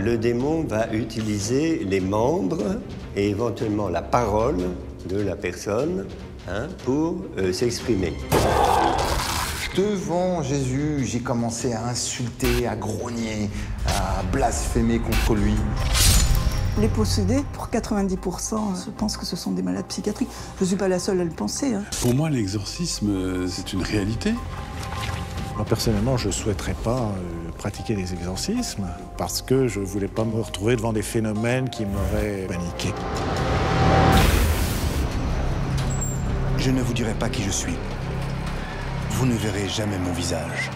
le démon va utiliser les membres et éventuellement la parole de la personne pour s'exprimer. Devant Jésus, j'ai commencé à insulter, à grogner, à blasphémer contre lui. Les possédés, pour 90%, je pense que ce sont des malades psychiatriques. Je ne suis pas la seule à le penser. Pour moi, l'exorcisme, c'est une réalité. Moi, personnellement, je ne souhaiterais pas pratiquer des exorcismes parce que je ne voulais pas me retrouver devant des phénomènes qui m'auraient paniqué. Je ne vous dirai pas qui je suis. Vous ne verrez jamais mon visage.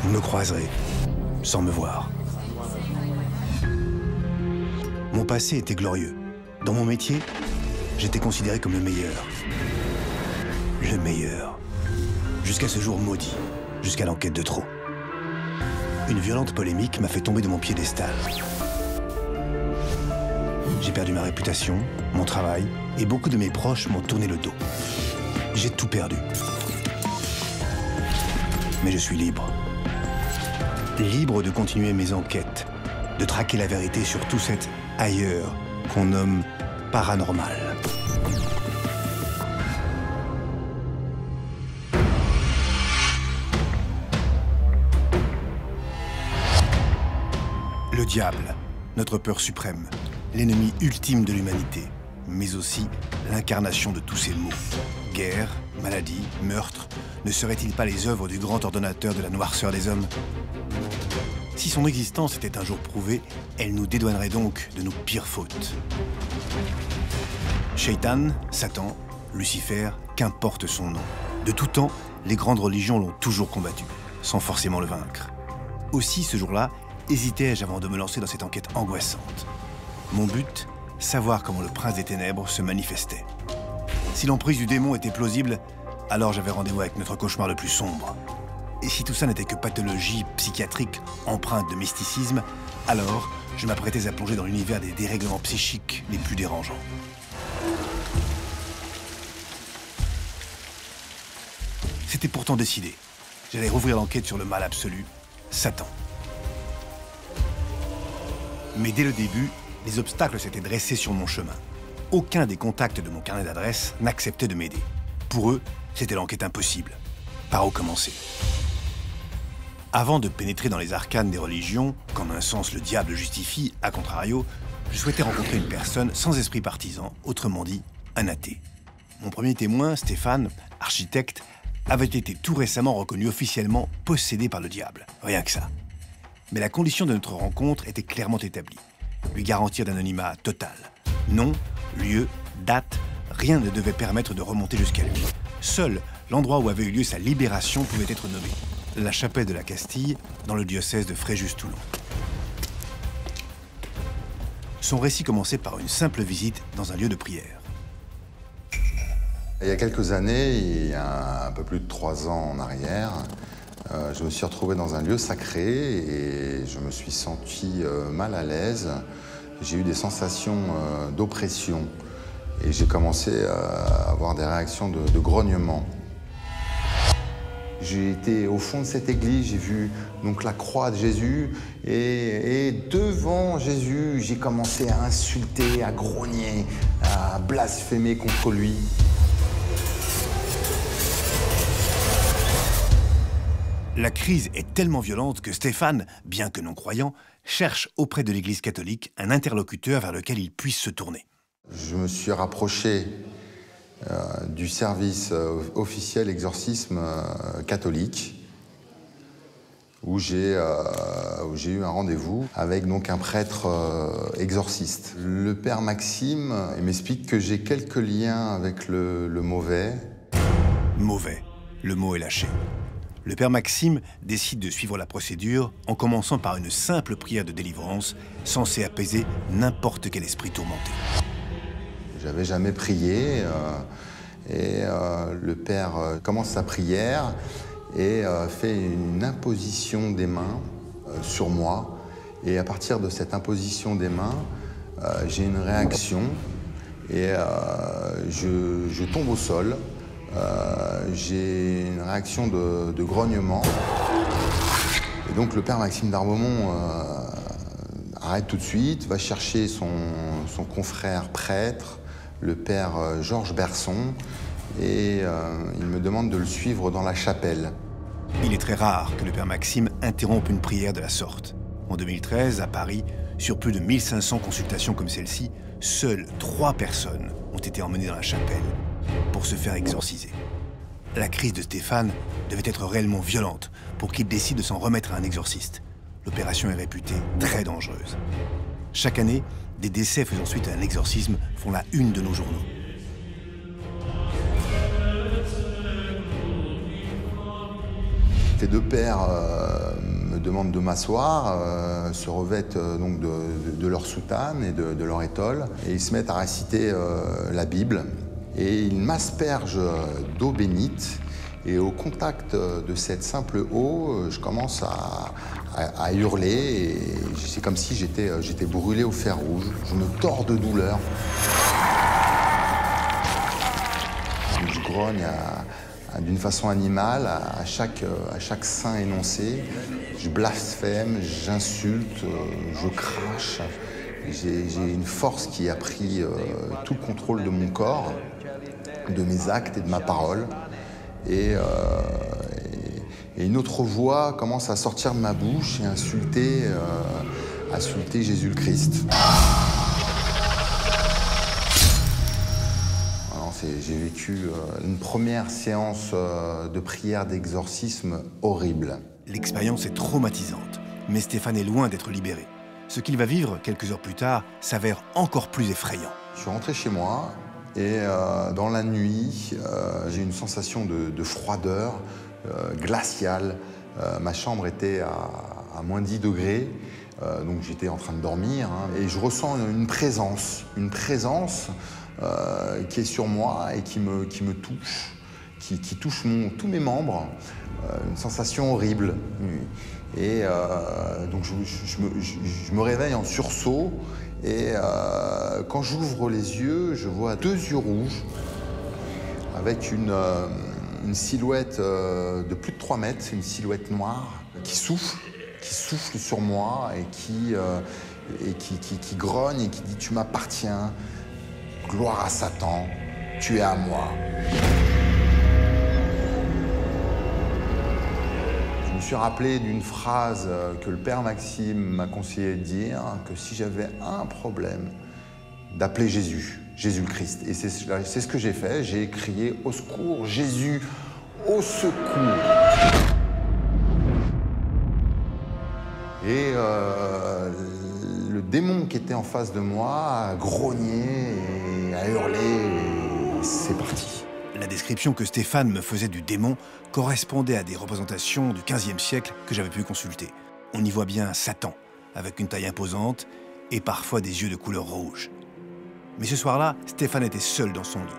Vous me croiserez sans me voir. Mon passé était glorieux. Dans mon métier, j'étais considéré comme le meilleur. Le meilleur. Jusqu'à ce jour maudit, jusqu'à l'enquête de trop. Une violente polémique m'a fait tomber de mon piédestal. J'ai perdu ma réputation, mon travail, et beaucoup de mes proches m'ont tourné le dos. J'ai tout perdu. Mais je suis libre. Libre de continuer mes enquêtes, de traquer la vérité sur tout cet ailleurs qu'on nomme paranormal. Le diable, notre peur suprême, l'ennemi ultime de l'humanité, mais aussi l'incarnation de tous ces maux. Guerre, maladie, meurtre, ne seraient-ils pas les œuvres du grand ordonnateur de la noirceur des hommes? Si son existence était un jour prouvée, elle nous dédouanerait donc de nos pires fautes. Shaitan, Satan, Lucifer, qu'importe son nom. De tout temps, les grandes religions l'ont toujours combattu, sans forcément le vaincre. Aussi, ce jour-là, hésitais-je avant de me lancer dans cette enquête angoissante. Mon but, savoir comment le prince des ténèbres se manifestait. Si l'emprise du démon était plausible, alors j'avais rendez-vous avec notre cauchemar le plus sombre. Et si tout ça n'était que pathologie psychiatrique empreinte de mysticisme, alors je m'apprêtais à plonger dans l'univers des dérèglements psychiques les plus dérangeants. C'était pourtant décidé. J'allais rouvrir l'enquête sur le mal absolu, Satan. Mais dès le début, les obstacles s'étaient dressés sur mon chemin. Aucun des contacts de mon carnet d'adresses n'acceptait de m'aider. Pour eux, c'était l'enquête impossible. Par où commencer? Avant de pénétrer dans les arcanes des religions, qu'en un sens le diable justifie, à contrario, je souhaitais rencontrer une personne sans esprit partisan, autrement dit, un athée. Mon premier témoin, Stéphane, architecte, avait été tout récemment reconnu officiellement possédé par le diable. Rien que ça. Mais la condition de notre rencontre était clairement établie. Lui garantir d'anonymat total. Nom, lieu, date, rien ne devait permettre de remonter jusqu'à lui. Seul l'endroit où avait eu lieu sa libération pouvait être nommé. La chapelle de la Castille, dans le diocèse de Fréjus-Toulon. Son récit commençait par une simple visite dans un lieu de prière. Il y a quelques années, il y a un peu plus de 3 ans en arrière, je me suis retrouvé dans un lieu sacré et je me suis senti mal à l'aise. J'ai eu des sensations d'oppression et j'ai commencé à avoir des réactions de grognement. J'ai été au fond de cette église, j'ai vu donc la croix de Jésus et devant Jésus, j'ai commencé à insulter, à grogner, à blasphémer contre lui. La crise est tellement violente que Stéphane, bien que non croyant, cherche auprès de l'Église catholique un interlocuteur vers lequel il puisse se tourner. Je me suis rapproché du service officiel exorcisme catholique où j'ai eu un rendez-vous avec donc un prêtre exorciste. Le père Maxime m'explique que j'ai quelques liens avec le mauvais. Mauvais, le mot est lâché. Le père Maxime décide de suivre la procédure en commençant par une simple prière de délivrance censée apaiser n'importe quel esprit tourmenté. J'avais jamais prié et le père commence sa prière et fait une imposition des mains sur moi. Et à partir de cette imposition des mains, j'ai une réaction et je tombe au sol. J'ai une réaction de grognement. Et donc le père Maxime d'Arbaumont arrête tout de suite, va chercher son confrère prêtre, le père Georges Berson, et il me demande de le suivre dans la chapelle. Il est très rare que le père Maxime interrompe une prière de la sorte. En 2013, à Paris, sur plus de 1500 consultations comme celle-ci, seules 3 personnes ont été emmenées dans la chapelle pour se faire exorciser. La crise de Stéphane devait être réellement violente pour qu'il décide de s'en remettre à un exorciste. L'opération est réputée très dangereuse. Chaque année, des décès faisant suite à un exorcisme font la une de nos journaux. Les 2 pères me demandent de m'asseoir, se revêtent donc de leur soutane et de leur étole, et ils se mettent à réciter la Bible. Et ils m'aspergent d'eau bénite, et au contact de cette simple eau, je commence à hurler, et c'est comme si j'étais brûlé au fer rouge. Je me tords de douleur. Je grogne d'une façon animale à chaque saint énoncé. Je blasphème, j'insulte, je crache. J'ai une force qui a pris tout le contrôle de mon corps, de mes actes et de ma parole. Et une autre voix commence à sortir de ma bouche et insulter Jésus le Christ. J'ai vécu une première séance de prière d'exorcisme horrible. L'expérience est traumatisante, mais Stéphane est loin d'être libéré. Ce qu'il va vivre quelques heures plus tard s'avère encore plus effrayant. Je suis rentré chez moi et dans la nuit, j'ai une sensation de froideur glaciale. Ma chambre était à moins 10 degrés, donc j'étais en train de dormir, et je ressens une présence qui est sur moi et qui me touche, qui touche tous mes membres, une sensation horrible. Et donc je me réveille en sursaut, et quand j'ouvre les yeux, je vois 2 yeux rouges avec une silhouette de plus de 3 mètres, une silhouette noire qui souffle sur moi et qui grogne et qui dit « Tu m'appartiens, gloire à Satan, tu es à moi ». Je me suis rappelé d'une phrase que le père Maxime m'a conseillé de dire, que si j'avais un problème, d'appeler Jésus le Christ. Et c'est ce que j'ai fait, j'ai crié « Au secours, Jésus, au secours !» Et le démon qui était en face de moi a grogné et a hurlé, et c'est parti. La description que Stéphane me faisait du démon correspondait à des représentations du XVe siècle que j'avais pu consulter. On y voit bien Satan, avec une taille imposante et parfois des yeux de couleur rouge. Mais ce soir-là, Stéphane était seul dans son lit.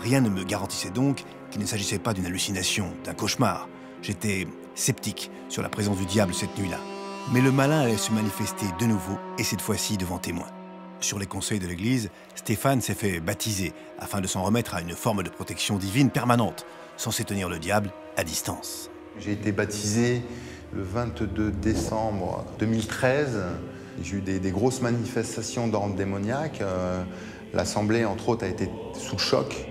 Rien ne me garantissait donc qu'il ne s'agissait pas d'une hallucination, d'un cauchemar. J'étais sceptique sur la présence du diable cette nuit-là. Mais le malin allait se manifester de nouveau, et cette fois-ci devant témoins. Sur les conseils de l'Église, Stéphane s'est fait baptiser afin de s'en remettre à une forme de protection divine permanente, censée tenir le diable à distance. J'ai été baptisé le 22 décembre 2013. J'ai eu des grosses manifestations d'ordre démoniaque. L'Assemblée, entre autres, a été sous le choc.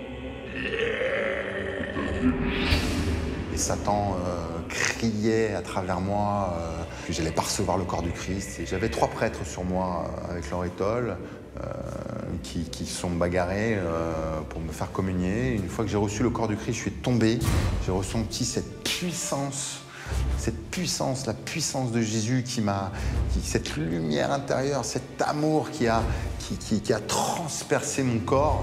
Et Satan criait à travers moi que j'allais pas recevoir le corps du Christ. J'avais 3 prêtres sur moi avec leur étole qui se sont bagarrés pour me faire communier. Une fois que j'ai reçu le corps du Christ, je suis tombé. J'ai ressenti cette puissance, la puissance de Jésus cette lumière intérieure, cet amour qui a transpercé mon corps.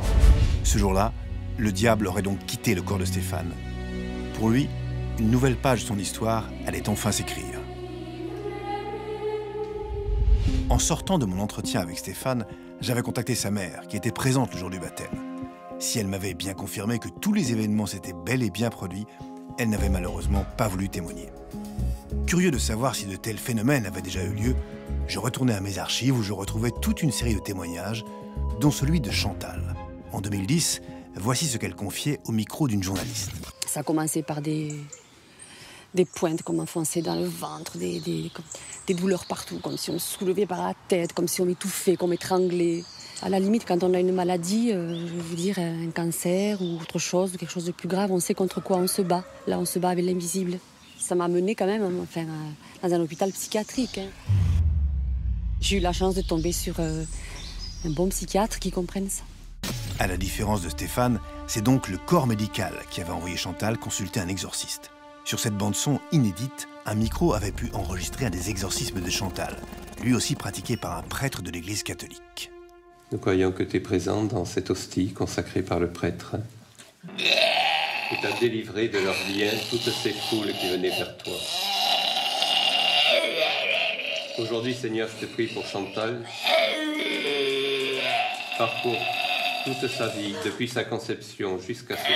Ce jour-là, le diable aurait donc quitté le corps de Stéphane. Pour lui, une nouvelle page de son histoire allait enfin s'écrire. En sortant de mon entretien avec Stéphane, j'avais contacté sa mère, qui était présente le jour du baptême. Si elle m'avait bien confirmé que tous les événements s'étaient bel et bien produits, elle n'avait malheureusement pas voulu témoigner. Curieux de savoir si de tels phénomènes avaient déjà eu lieu, je retournais à mes archives où je retrouvais toute une série de témoignages, dont celui de Chantal. En 2010, voici ce qu'elle confiait au micro d'une journaliste. Ça a commencé par des des pointes comme enfoncées dans le ventre, des douleurs partout, comme si on se soulevait par la tête, comme si on m'étouffait, qu'on m'étranglait. À la limite, quand on a une maladie, je veux dire un cancer ou autre chose, quelque chose de plus grave, on sait contre quoi on se bat. Là, on se bat avec l'invisible. Ça m'a menée quand même dans un hôpital psychiatrique. J'ai eu la chance de tomber sur un bon psychiatre qui comprenne ça. À la différence de Stéphane, c'est donc le corps médical qui avait envoyé Chantal consulter un exorciste. Sur cette bande-son inédite, un micro avait pu enregistrer un des exorcismes de Chantal, lui aussi pratiqué par un prêtre de l'Église catholique. Nous croyons que tu es présente dans cette hostie consacrée par le prêtre et t'as délivré de leurs liens toutes ces foules qui venaient vers toi. Aujourd'hui, Seigneur, je te prie pour Chantal. Parcours toute sa vie, depuis sa conception jusqu'à ce jour.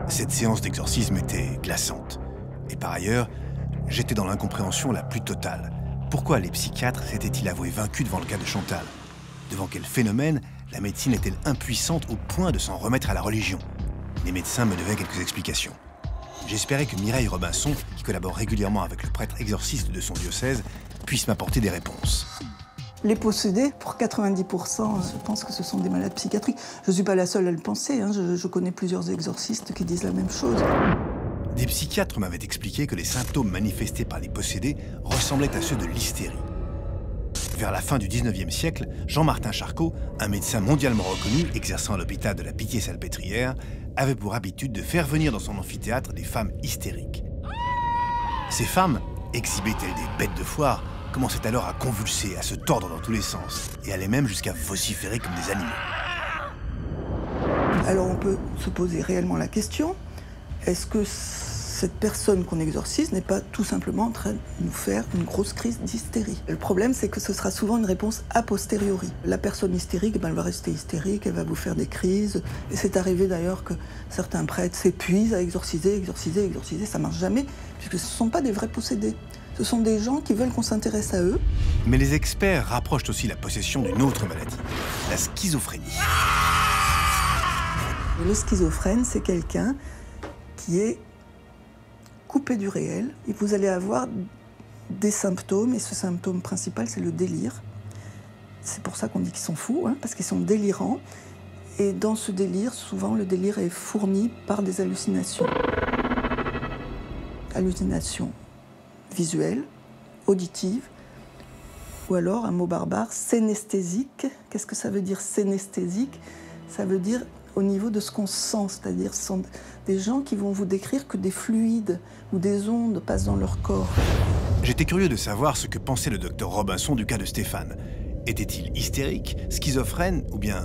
Cette séance d'exorcisme était glaçante. Et par ailleurs, j'étais dans l'incompréhension la plus totale. Pourquoi les psychiatres s'étaient-ils avoués vaincus devant le cas de Chantal? Devant quel phénomène la médecine est-elle impuissante au point de s'en remettre à la religion? Les médecins me devaient quelques explications. J'espérais que Mireille Robinson, qui collabore régulièrement avec le prêtre exorciste de son diocèse, puisse m'apporter des réponses. Les possédés, pour 90%, je pense que ce sont des malades psychiatriques. Je ne suis pas la seule à le penser, hein. Je connais plusieurs exorcistes qui disent la même chose. Des psychiatres m'avaient expliqué que les symptômes manifestés par les possédés ressemblaient à ceux de l'hystérie. Vers la fin du 19e siècle, Jean-Martin Charcot, un médecin mondialement reconnu exerçant à l'hôpital de la Pitié-Salpêtrière, avait pour habitude de faire venir dans son amphithéâtre des femmes hystériques. Ces femmes, exhibées telles des bêtes de foire, commençaient alors à convulser, à se tordre dans tous les sens, et allaient même jusqu'à vociférer comme des animaux. Alors on peut se poser réellement la question, est-ce que cette personne qu'on exorcise n'est pas tout simplement en train de nous faire une grosse crise d'hystérie? Le problème, c'est que ce sera souvent une réponse a posteriori. La personne hystérique, elle va rester hystérique, elle va vous faire des crises. Et c'est arrivé d'ailleurs que certains prêtres s'épuisent à exorciser, ça marche jamais, puisque ce ne sont pas des vrais possédés. Ce sont des gens qui veulent qu'on s'intéresse à eux. Mais les experts rapprochent aussi la possession d'une autre maladie, la schizophrénie. Le schizophrène, c'est quelqu'un qui est coupé du réel, et vous allez avoir des symptômes, et ce symptôme principal, c'est le délire. C'est pour ça qu'on dit qu'ils sont fous, hein, parce qu'ils sont délirants. Et dans ce délire, souvent, le délire est fourni par des hallucinations. Hallucinations visuelles, auditives, ou alors, un mot barbare, synesthésique. Qu'est-ce que ça veut dire, synesthésique? Ça veut dire au niveau de ce qu'on sent, c'est-à-dire ce sont des gens qui vont vous décrire que des fluides ou des ondes passent dans leur corps. J'étais curieux de savoir ce que pensait le docteur Robinson du cas de Stéphane. Était-il hystérique, schizophrène ou bien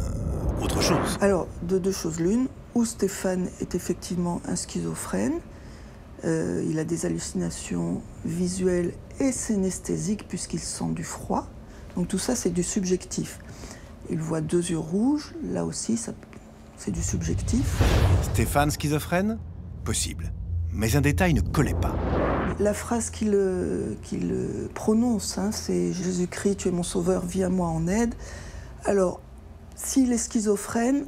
autre chose? Alors, de deux choses l'une, ou Stéphane est effectivement un schizophrène, il a des hallucinations visuelles et synesthésiques puisqu'il sent du froid. Donc tout ça, c'est du subjectif. Il voit deux yeux rouges, là aussi, c'est du subjectif. Stéphane schizophrène? Possible. Mais un détail ne collait pas. La phrase qu'il prononce, hein, c'est « Jésus-Christ, tu es mon sauveur, viens à moi en aide ». Alors, s'il est schizophrène,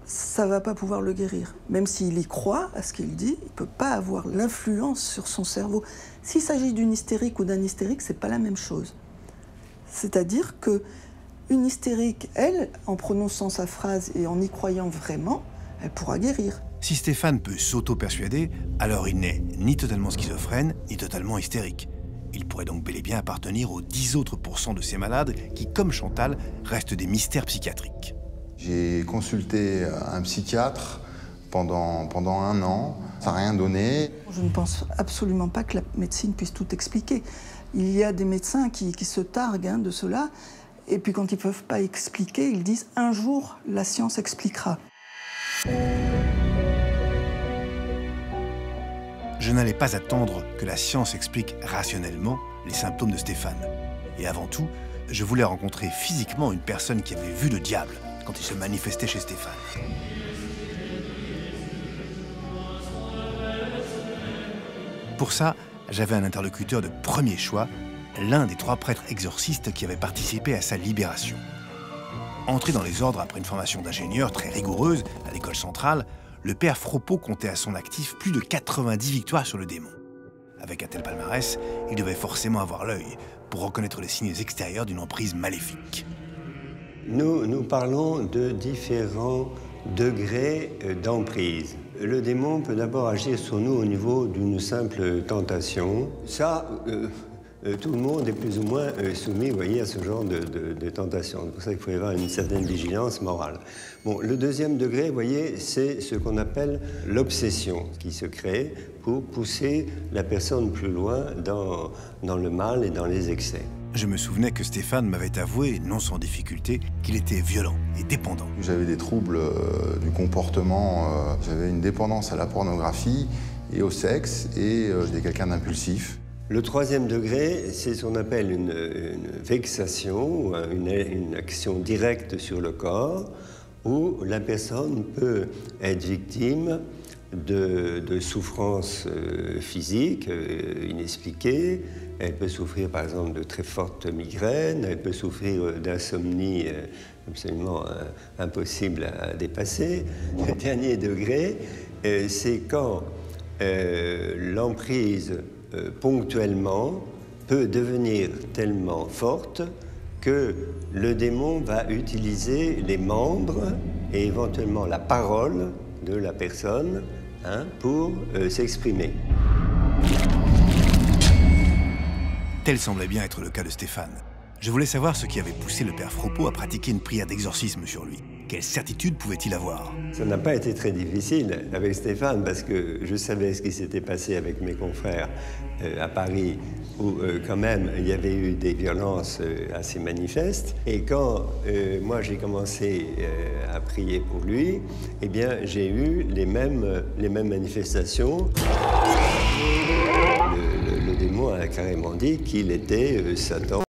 ça ne va pas pouvoir le guérir. Même s'il y croit à ce qu'il dit, il ne peut pas avoir l'influence sur son cerveau. S'il s'agit d'une hystérique ou d'un hystérique, ce n'est pas la même chose. C'est-à-dire qu'une hystérique, elle, en prononçant sa phrase et en y croyant vraiment, elle pourra guérir. Si Stéphane peut s'auto-persuader, alors il n'est ni totalement schizophrène, ni totalement hystérique. Il pourrait donc bel et bien appartenir aux 10 autres % de ces malades qui, comme Chantal, restent des mystères psychiatriques. J'ai consulté un psychiatre pendant 1 an. Ça n'a rien donné. Je ne pense absolument pas que la médecine puisse tout expliquer. Il y a des médecins qui se targuent de cela, et puis quand ils ne peuvent pas expliquer, ils disent « un jour, la science expliquera ». Je n'allais pas attendre que la science explique rationnellement les symptômes de Stéphane. Et avant tout, je voulais rencontrer physiquement une personne qui avait vu le diable quand il se manifestait chez Stéphane. Pour ça, j'avais un interlocuteur de premier choix, l'un des 3 prêtres exorcistes qui avaient participé à sa libération. Entré dans les ordres après une formation d'ingénieur très rigoureuse à l'école centrale, le père Fropeau comptait à son actif plus de 90 victoires sur le démon. Avec un tel palmarès, il devait forcément avoir l'œil pour reconnaître les signes extérieurs d'une emprise maléfique. Nous parlons de différents degrés d'emprise. Le démon peut d'abord agir sur nous au niveau d'une simple tentation. Ça, tout le monde est plus ou moins soumis, vous voyez, à ce genre de tentation. C'est pour ça qu'il faut y avoir une certaine vigilance morale. Bon, le deuxième degré, vous voyez, c'est ce qu'on appelle l'obsession, qui se crée pour pousser la personne plus loin dans le mal et dans les excès. Je me souvenais que Stéphane m'avait avoué, non sans difficulté, qu'il était violent et dépendant. J'avais des troubles du comportement, j'avais une dépendance à la pornographie et au sexe, et j'étais quelqu'un d'impulsif. Le troisième degré, c'est ce qu'on appelle une vexation, une action directe sur le corps, où la personne peut être victime de souffrances physiques inexpliquées. Elle peut souffrir par exemple de très fortes migraines, elle peut souffrir d'insomnie absolument impossible à dépasser. Le dernier degré, c'est quand l'emprise ponctuellement peut devenir tellement forte que le démon va utiliser les membres et éventuellement la parole de la personne pour s'exprimer. Tel semblait bien être le cas de Stéphane. Je voulais savoir ce qui avait poussé le père Fropeau à pratiquer une prière d'exorcisme sur lui. Quelle certitude pouvait-il avoir? Ça n'a pas été très difficile avec Stéphane parce que je savais ce qui s'était passé avec mes confrères à Paris où quand même il y avait eu des violences assez manifestes. Et quand moi j'ai commencé à prier pour lui, eh bien j'ai eu les mêmes manifestations. Le démon a carrément dit qu'il était Satan.